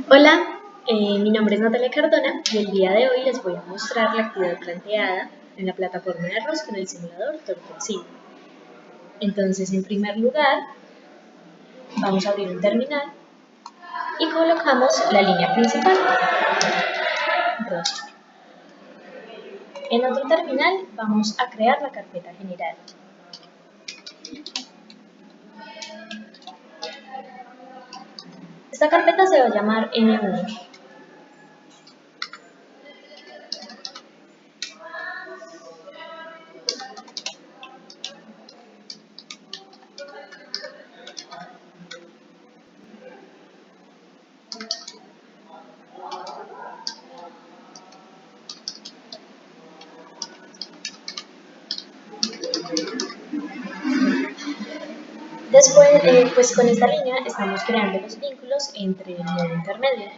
Hola, mi nombre es Natalia Cardona y el día de hoy les voy a mostrar la actividad planteada en la plataforma de arroz con el simulador Turtle. Entonces, en primer lugar, vamos a abrir un terminal y colocamos la línea principal. Entonces, en otro terminal vamos a crear la carpeta general. Esta carpeta se va a llamar N1. Después, pues con esta línea estamos creando los vínculos entre el nodo intermedio.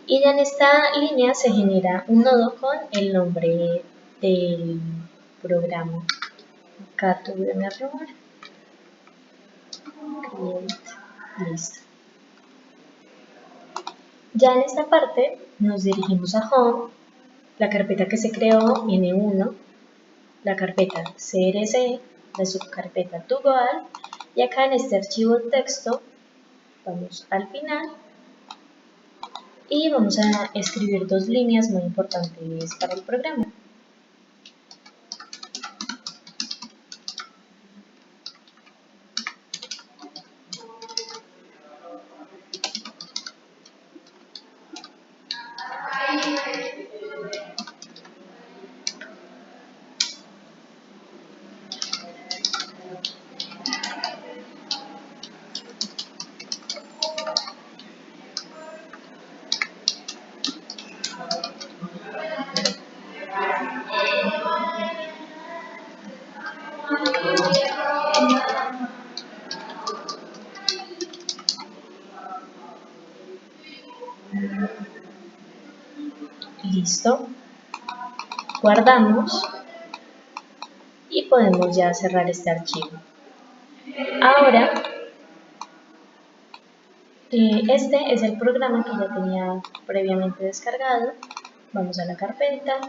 Y ya en esta línea se genera un nodo con el nombre del programa. Acá tuve un error. Create. Listo. Ya en esta parte nos dirigimos a Home, la carpeta que se creó N1, la carpeta CRC, la subcarpeta ToGoal, y acá en este archivo de texto vamos al final y vamos a escribir dos líneas muy importantes para el programa. Listo. Guardamos y podemos ya cerrar este archivo. Ahora, este es el programa que ya tenía previamente descargado. Vamos a la carpeta,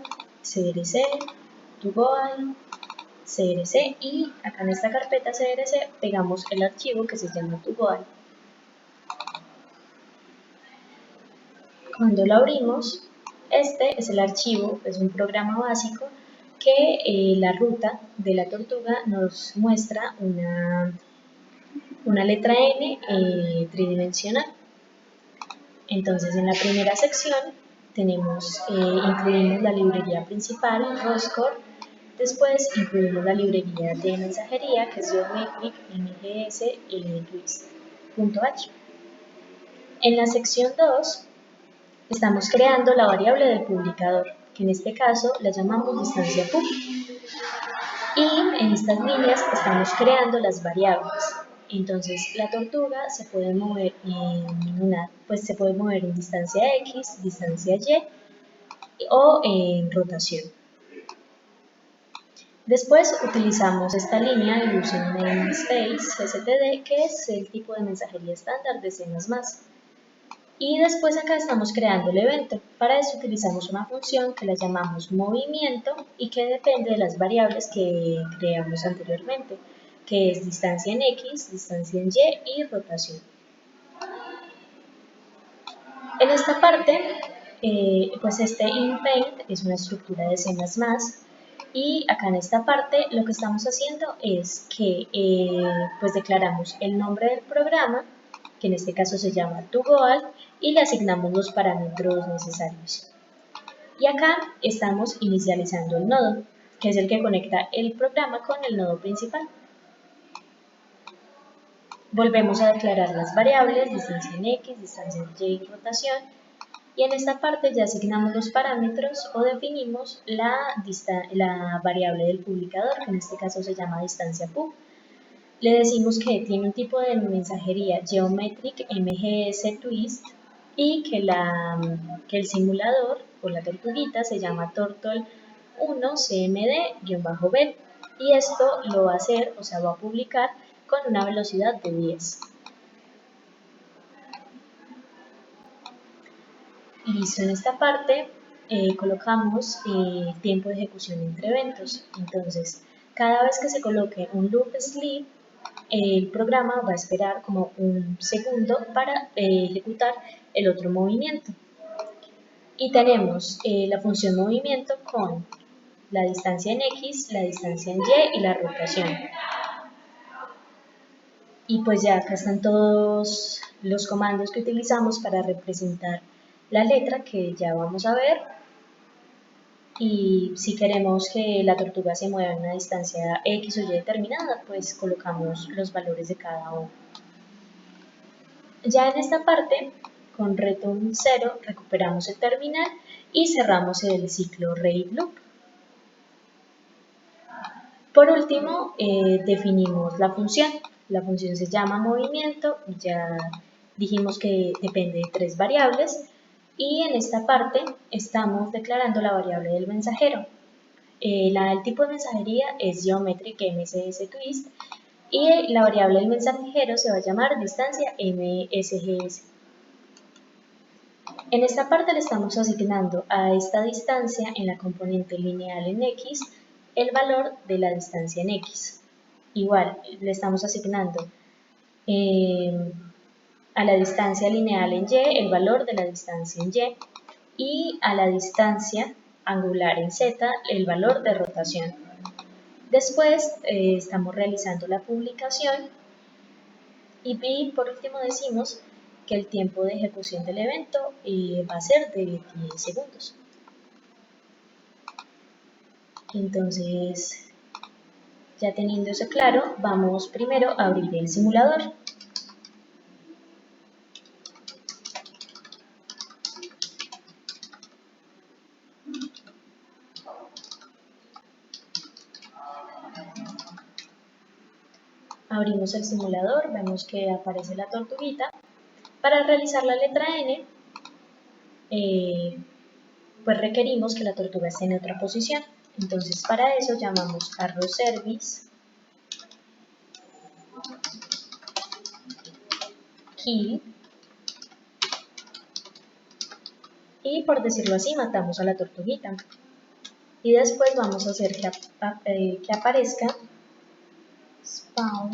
CRC, ToGoal, CRC, y acá en esta carpeta CRC pegamos el archivo que se llama ToGoal. Cuando lo abrimos, este es el archivo, es un programa básico que la ruta de la tortuga nos muestra una letra N tridimensional. Entonces, en la primera sección incluimos la librería principal, Roscore. Después incluimos la librería de mensajería, que es Geometric, MGS y Twist.h. En la sección 2 estamos creando la variable del publicador, que en este caso la llamamos distancia pub. Y en estas líneas estamos creando las variables. Entonces la tortuga se puede mover en distancia X, distancia Y o en rotación. Después utilizamos esta línea de Using Namespace STD, que es el tipo de mensajería estándar de C++. Y después acá estamos creando el evento. Para eso utilizamos una función que la llamamos movimiento y que depende de las variables que creamos anteriormente, que es distancia en X, distancia en Y y rotación. En esta parte, pues este inPaint es una estructura de C++, y acá en esta parte lo que estamos haciendo es que pues declaramos el nombre del programa, que en este caso se llama ToGoal, y le asignamos los parámetros necesarios. Y acá estamos inicializando el nodo, que es el que conecta el programa con el nodo principal. Volvemos a declarar las variables, distancia en X, distancia en Y y rotación. Y en esta parte ya asignamos los parámetros o definimos la variable del publicador, que en este caso se llama distancia pub. Le decimos que tiene un tipo de mensajería Geometric MGS Twist y que el simulador o la tortuguita se llama Turtle 1 CMD-B y esto lo va a hacer, o sea, va a publicar con una velocidad de 10. Listo, en esta parte colocamos tiempo de ejecución entre eventos. Entonces, cada vez que se coloque un loop sleep, el programa va a esperar como un segundo para ejecutar el otro movimiento. Y tenemos la función movimiento con la distancia en X, la distancia en Y y la rotación. Y pues ya acá están todos los comandos que utilizamos para representar la letra que ya vamos a ver. Y si queremos que la tortuga se mueva en una distancia X o Y determinada, pues colocamos los valores de cada uno. Ya en esta parte, con return 0, recuperamos el terminal y cerramos el ciclo read loop. Por último, definimos la función. La función se llama movimiento, ya dijimos que depende de 3 variables y en esta parte estamos declarando la variable del mensajero. El tipo de mensajería es Geometric MSS Twist y la variable del mensajero se va a llamar distancia MSGS. En esta parte le estamos asignando a esta distancia en la componente lineal en X el valor de la distancia en X. Igual, le estamos asignando a la distancia lineal en Y el valor de la distancia en Y y a la distancia angular en Z el valor de rotación. Después estamos realizando la publicación y por último decimos que el tiempo de ejecución del evento va a ser de 10 segundos. Entonces, ya teniendo eso claro, vamos primero a abrir el simulador. Abrimos el simulador, vemos que aparece la tortuguita. Para realizar la letra N, pues requerimos que la tortuga esté en otra posición. Entonces para eso llamamos arrow service kill y por decirlo así matamos a la tortuguita. Y después vamos a hacer que aparezca spawn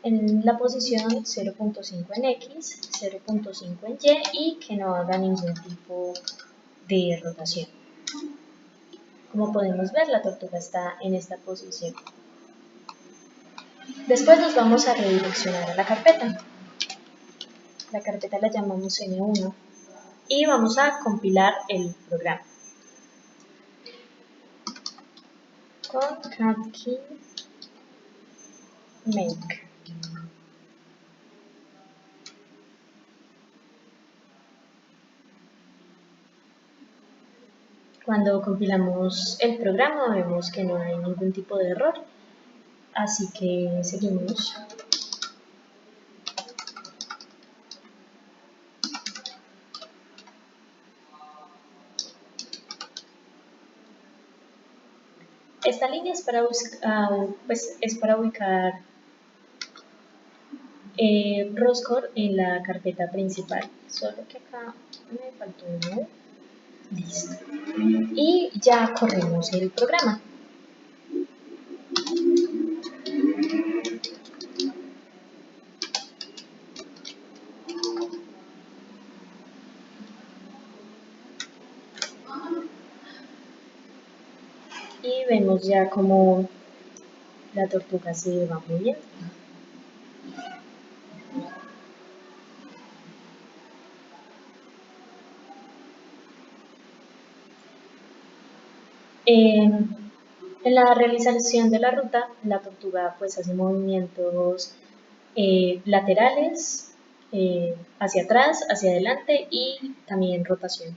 en la posición 0.5 en X, 0.5 en Y y que no haga ningún tipo de rotación. Como podemos ver, la tortuga está en esta posición. Después nos vamos a redireccionar a la carpeta. La carpeta la llamamos N1 y vamos a compilar el programa. Con catkey make. Cuando compilamos el programa vemos que no hay ningún tipo de error, así que seguimos. Esta línea es para ubicar Roscore en la carpeta principal, solo que acá me faltó uno. Listo. Y ya corremos el programa. Y vemos ya como la tortuga se va moviendo. En la realización de la ruta, la tortuga pues hace movimientos laterales, hacia atrás, hacia adelante y también rotación.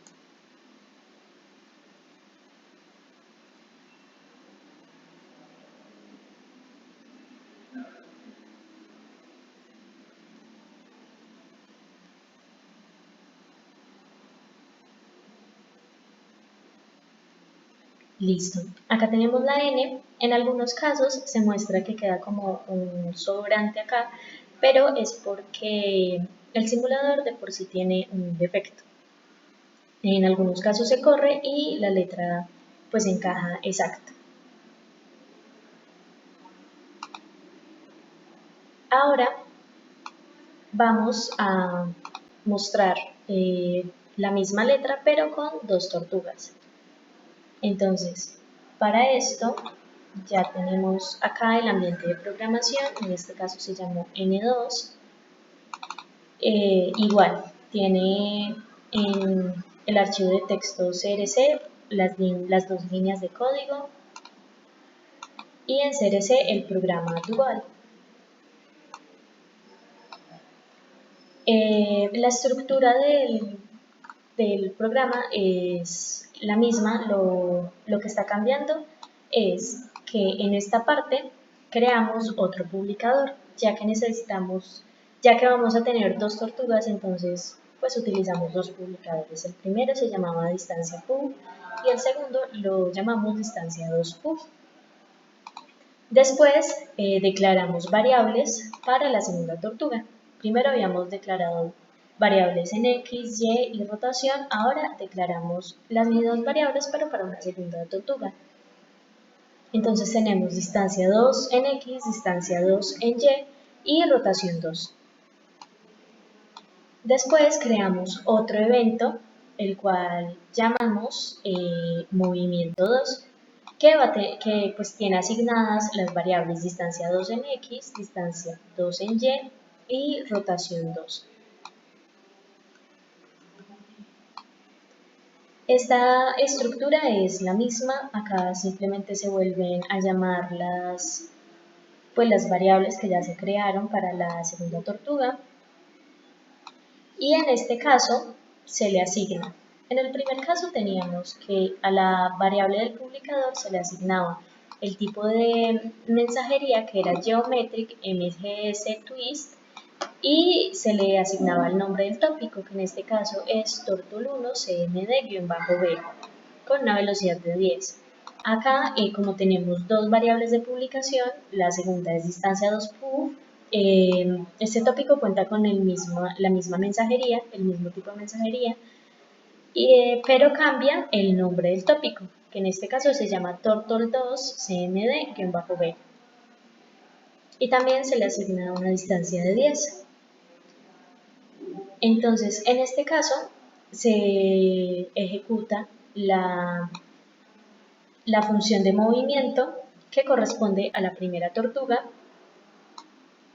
Listo. Acá tenemos la n. En algunos casos se muestra que queda como un sobrante acá, pero es porque el simulador de por sí tiene un defecto. En algunos casos se corre y la letra pues encaja exacta. Ahora vamos a mostrar la misma letra pero con dos tortugas. Entonces, para esto ya tenemos acá el ambiente de programación, en este caso se llamó N2. Igual, tiene en el archivo de texto CRC las dos líneas de código y en CRC el programa dual. La estructura del programa es la misma, lo que está cambiando es que en esta parte creamos otro publicador, ya que vamos a tener dos tortugas, entonces pues utilizamos dos publicadores. El primero se llamaba distancia pub y el segundo lo llamamos distancia 2pub. Después declaramos variables para la segunda tortuga. Primero habíamos declarado variables en x, y y rotación. Ahora declaramos las mismas variables pero para una segunda tortuga. Entonces tenemos distancia 2 en x, distancia 2 en y rotación 2. Después creamos otro evento, el cual llamamos movimiento 2. Que pues tiene asignadas las variables distancia 2 en x, distancia 2 en y rotación 2. Esta estructura es la misma, acá simplemente se vuelven a llamar las variables que ya se crearon para la segunda tortuga y en este caso se le asigna. En el primer caso teníamos que a la variable del publicador se le asignaba el tipo de mensajería que era Geometric MGS Twist y se le asignaba el nombre del tópico, que en este caso es Tortul1 CMD-B con una velocidad de 10. Acá, como tenemos dos variables de publicación, la segunda es distancia 2pub, este tópico cuenta con la misma mensajería, el mismo tipo de mensajería, pero cambia el nombre del tópico, que en este caso se llama Tortol2 CMD-B. Y también se le asigna una distancia de 10. Entonces, en este caso, se ejecuta la función de movimiento que corresponde a la primera tortuga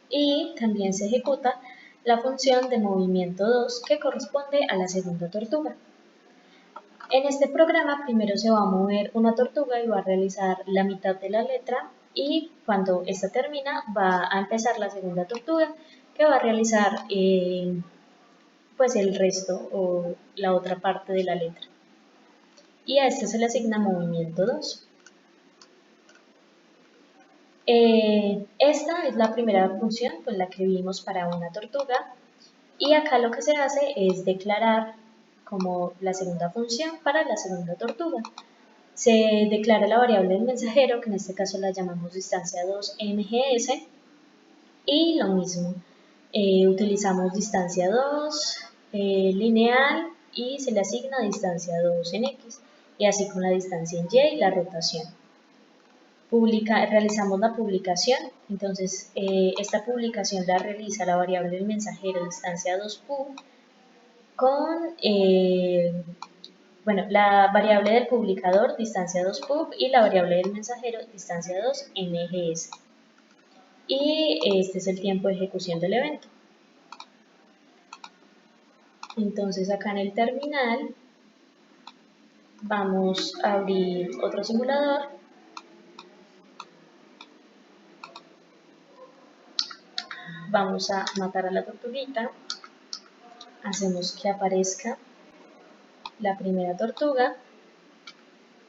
y también se ejecuta la función de movimiento 2 que corresponde a la segunda tortuga. En este programa primero se va a mover una tortuga y va a realizar la mitad de la letra y cuando esta termina va a empezar la segunda tortuga que va a realizar pues el resto o la otra parte de la letra. Y a este se le asigna movimiento 2. Esta es la primera función, pues la que vimos para una tortuga. Y acá lo que se hace es declarar como la segunda función para la segunda tortuga. Se declara la variable del mensajero, que en este caso la llamamos distancia 2 mgs. Y lo mismo, utilizamos distancia 2 lineal y se le asigna distancia 2 en x. Y así con la distancia en y la rotación. Realizamos la publicación, entonces esta publicación la realiza la variable del mensajero distancia 2pub con la variable del publicador distancia 2pub y la variable del mensajero distancia 2 mgs. Y este es el tiempo de ejecución del evento. Entonces acá en el terminal vamos a abrir otro simulador. Vamos a matar a la tortuguita, hacemos que aparezca la primera tortuga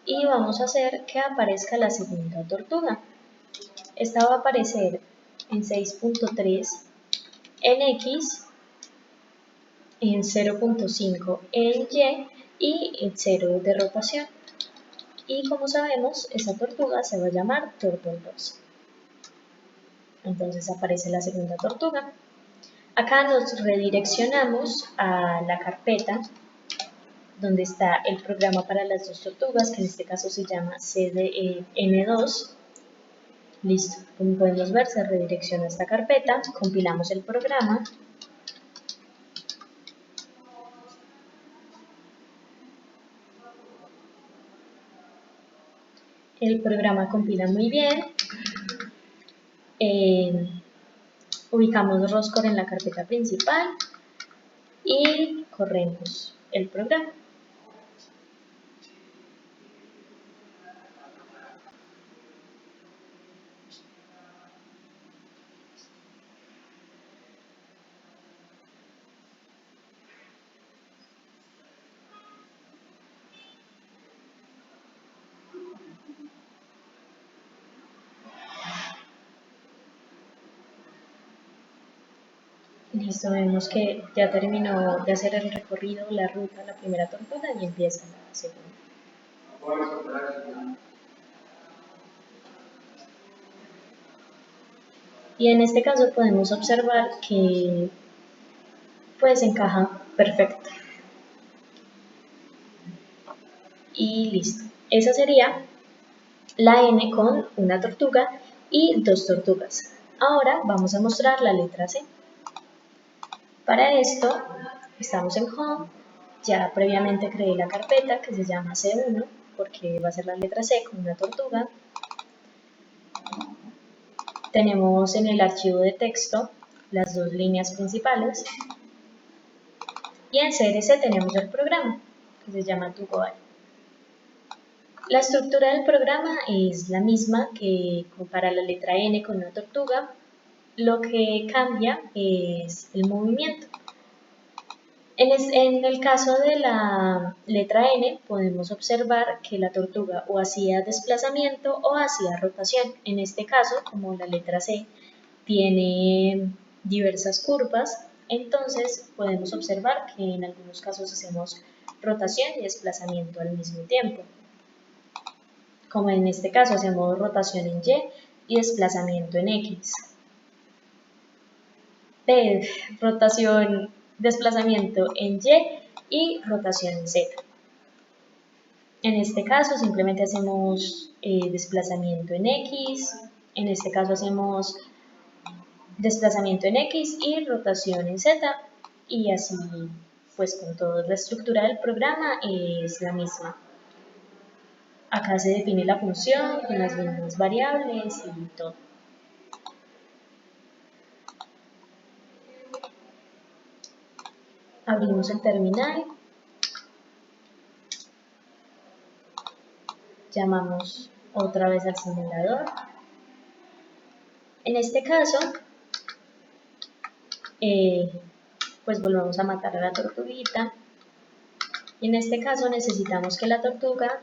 y vamos a hacer que aparezca la segunda tortuga. Esta va a aparecer en 6.3 en X, en 0.5 en Y y en 0 de rotación. y como sabemos, esa tortuga se va a llamar Turtle 2. Entonces aparece la segunda tortuga. Acá nos redireccionamos a la carpeta donde está el programa para las dos tortugas, que en este caso se llama CDN2. Listo, como podemos ver, se redirecciona a esta carpeta, compilamos el programa. El programa compila muy bien. Ubicamos Roscore en la carpeta principal y corremos el programa. Listo, vemos que ya terminó de hacer el recorrido, la ruta, la primera tortuga y empieza la segunda. Y en este caso podemos observar que pues encaja perfecto. Y listo. Esa sería la N con una tortuga y dos tortugas. Ahora vamos a mostrar la letra C. Para esto estamos en Home. Ya previamente creé la carpeta que se llama C1 porque va a ser la letra C con una tortuga. Tenemos en el archivo de texto las dos líneas principales y en CRC tenemos el programa que se llama ToGoAll. La estructura del programa es la misma que para la letra N con una tortuga, lo que cambia es el movimiento. En el caso de la letra N podemos observar que la tortuga o hacía desplazamiento o hacía rotación. En este caso, como la letra C tiene diversas curvas, entonces podemos observar que en algunos casos hacemos rotación y desplazamiento al mismo tiempo. Como en este caso hacemos rotación en Y y desplazamiento en X. Desplazamiento en Y rotación en Z. En este caso simplemente hacemos desplazamiento en X, en este caso hacemos desplazamiento en X y rotación en Z, y así pues con toda la estructura del programa es la misma. Acá se define la función con las mismas variables y todo. Abrimos el terminal, llamamos otra vez al simulador. En este caso, pues volvemos a matar a la tortuguita. Y en este caso necesitamos que la tortuga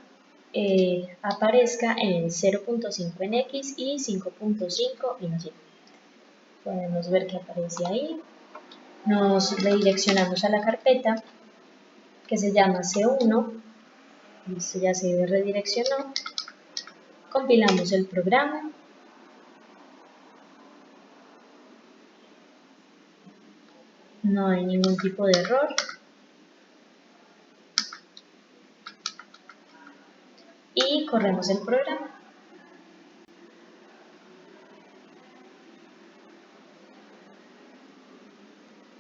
aparezca en 0.5 en X y 5.5 en Y. Podemos ver que aparece ahí. Nos redireccionamos a la carpeta que se llama C1. Listo, ya se redireccionó. Compilamos el programa. No hay ningún tipo de error. Y corremos el programa.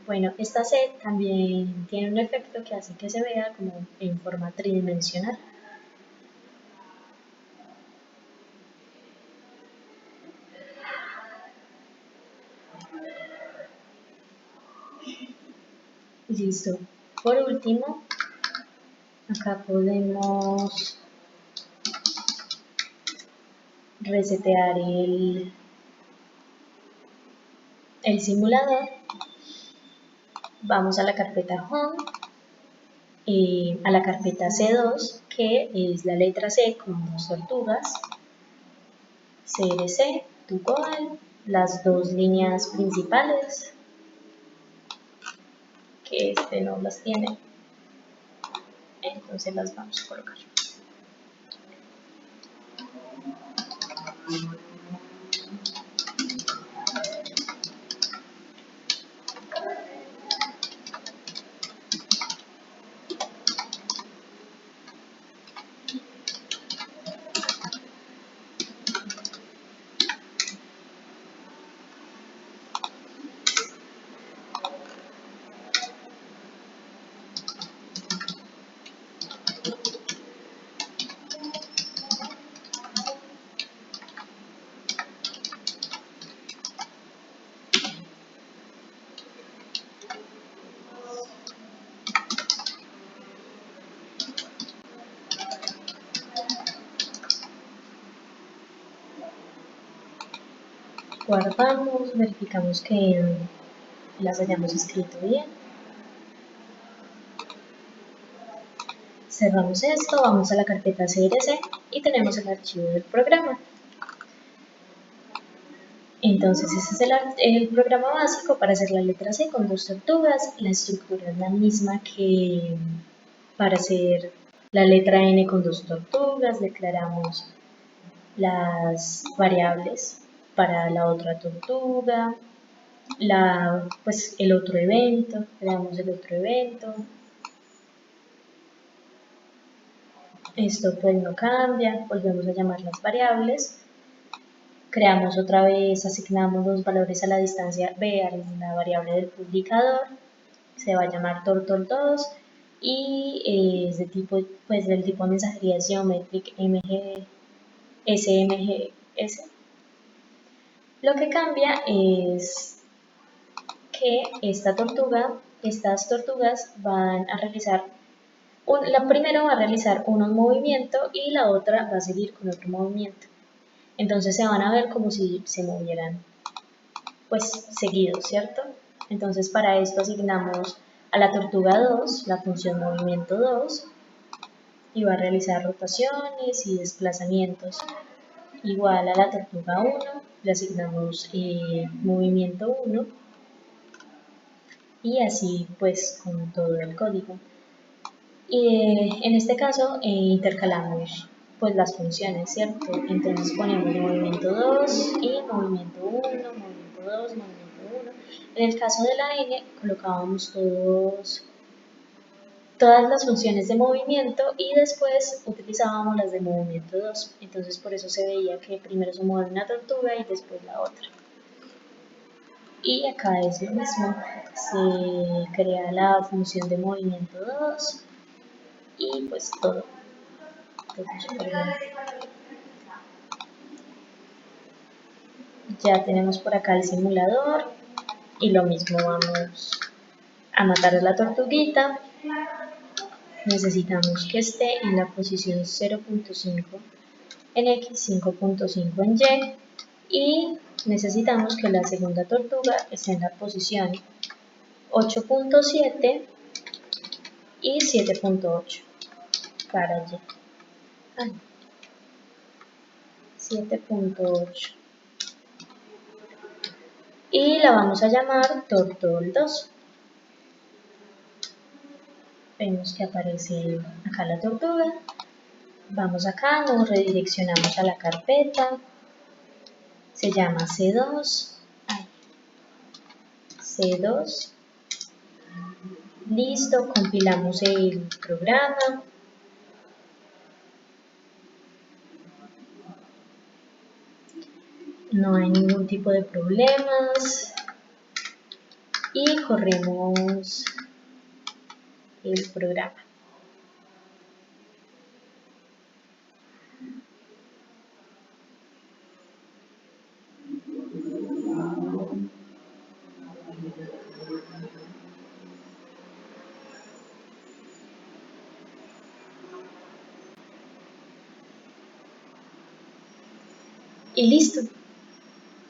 Bueno, esta C también tiene un efecto que hace que se vea como en forma tridimensional. Listo. Por último, acá podemos resetear el simulador. Vamos a la carpeta Home, a la carpeta C2, que es la letra C con dos tortugas, CRC, ToGoAll, las dos líneas principales, que este no las tiene, entonces las vamos a colocar. Guardamos, verificamos que las hayamos escrito bien. Cerramos esto, vamos a la carpeta CRC y tenemos el archivo del programa. Entonces ese es el programa básico para hacer la letra C con 2 tortugas. La estructura es la misma que para hacer la letra N con 2 tortugas. Declaramos las variables para la otra tortuga, pues el otro evento, creamos el otro evento. Esto pues no cambia, volvemos a llamar las variables. Creamos otra vez, asignamos los valores a la distancia b a la variable del publicador. Se va a llamar tortol2 y es de tipo, pues del tipo mensajería geometric mg smgs. Lo que cambia es que estas tortugas van a realizar, la primera va a realizar un movimiento y la otra va a seguir con otro movimiento. Entonces se van a ver como si se movieran pues seguidos, ¿cierto? Entonces para esto asignamos a la tortuga 2 la función movimiento 2 y va a realizar rotaciones y desplazamientos. Igual a la tortuga 1 le asignamos movimiento 1 y así pues con todo el código. Y en este caso intercalamos pues las funciones, ¿cierto? Entonces ponemos movimiento 2 y movimiento 1, movimiento 2, movimiento 1. En el caso de la N colocábamos todas las funciones de movimiento y después utilizábamos las de movimiento 2. Entonces por eso se veía que primero se mueve una tortuga y después la otra. Y acá es lo mismo, se crea la función de movimiento 2 y pues todo súper bien. Ya tenemos por acá el simulador y lo mismo, vamos a matar a la tortuguita. Necesitamos que esté en la posición 0.5 en X, 5.5 en Y y necesitamos que la segunda tortuga esté en la posición 8.7 y 7.8 para Y. 7.8 y la vamos a llamar tortol2. Vemos que aparece acá la tortuga. Vamos acá, nos redireccionamos a la carpeta. Se llama C2. C2. Listo, compilamos el programa. No hay ningún tipo de problemas. Y corremos el programa. Y listo.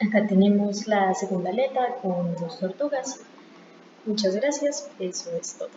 Acá tenemos la segunda letra con 2 tortugas. Muchas gracias. Eso es todo.